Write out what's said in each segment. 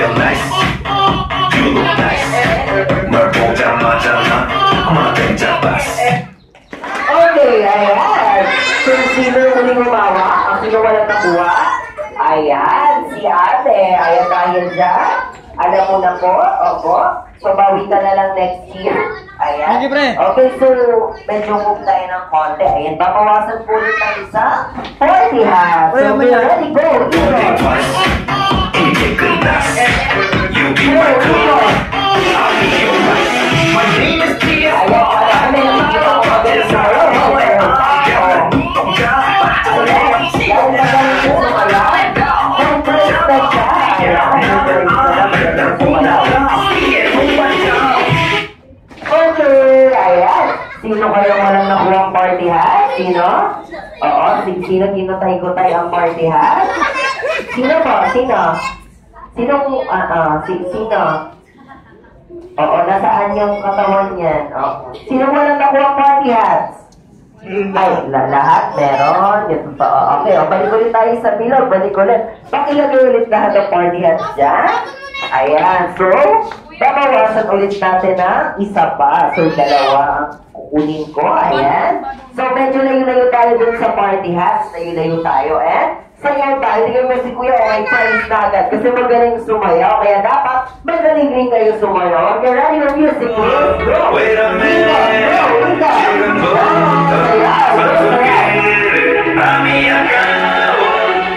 feel nice. You look nice. 널 보자마자 막 땡잡았어. Okay, ayan. Kung sino uling gumawa, ang sino walang nakuha? Ayan, si ate. Ayan dahil dyan. Alam mo na po, opo. So, bawi ka na lang next year. Ayan. Okay, so, medyo move tayo ng konti. Ayan, papawasan po ulit tayo sa 40 ha. So, ready, go. Think twice. Hindi 끝났어. You be my girl. I'll be your wife. My name is Tia. Ayan, kami nakikita ko mabilis na. Okay, ayan. Sino kayong walang nakuha ang party hat? Sino? Oo, sino kinutay-kutay ang party hat? Sino po? Sino? Sino? Sino? Oo, nasaan yung katawan niyan? Sino walang nakuha ang party hats? Ay, lahat meron. Ito pa. Okay, balik ulit tayo sa bilog. Balik ulit. Pakilagay ulit lahat ng party hats dyan. Ayan. So, babawasan ulit natin ng isa pa. So, dalawa ang kukunin ko. Ayan. So, medyo layo-layo tayo dun sa party hats. Layo-layo tayo. And, sayaw tayo. Tingnan mo si Kuya, may prize na agad. Kasi magaling sumayaw. Kaya dapat, magaling rin kayo sumayaw. Okay, ready for music, please? Go! Wait a minute. 지금 부터 서투르게 밤이 아까워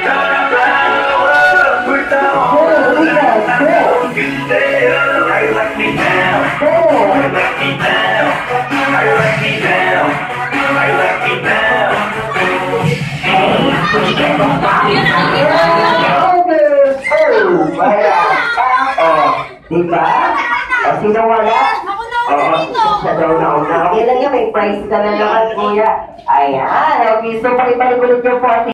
따라따라와 불타오르는 그대여 I like me now I like me now I like me now I like me now Okay. Diba? Sino wala? Sa daw na una. Okay lang yan, may price ka na naman, kuya. Ayan. Okay, so pakibalik ulit yung 40.